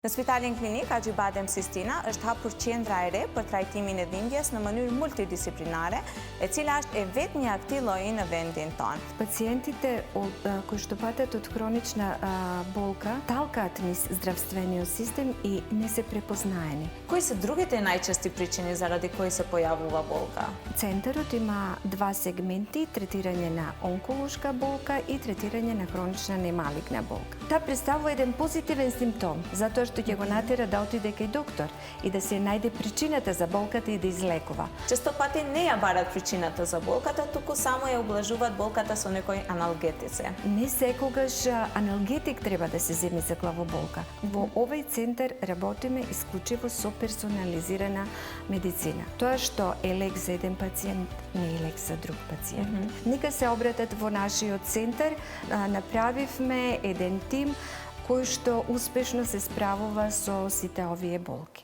Në Spitalin Klinik Axhi Badem Sistina është hapur qendra e re për trajtimin e dhimbjes në mënyrë multidisciplinare, e cila është e vetmja e këtij lloji në vendin tonë. Пациентите кои што патат од хронична болка талкаат низ здравствениот систем и не се препознаени. Кои се другите најчести причини заради кои се појавува болка? Центарот има два сегменти: третирање на онколошка болка и третирање на хронична немалигна болка. Таа представува еден позитивен симптом, затоа што ќе го натера да отиде кај доктор и да се најде причината за болката и да излекува. Често пати не ја барат причината за болката, туку само ја ублажуваат болката со некои аналгетици. Не секогаш аналгетик треба да се земе за главоболка. Во овој центар работиме исклучиво со персонализирана медицина. Тоа што е лек за еден пациент, не е лек за друг пациент. Нека се обратат во нашиот центар. Направивме еден тим кој што успешно се справува со сите овие болки.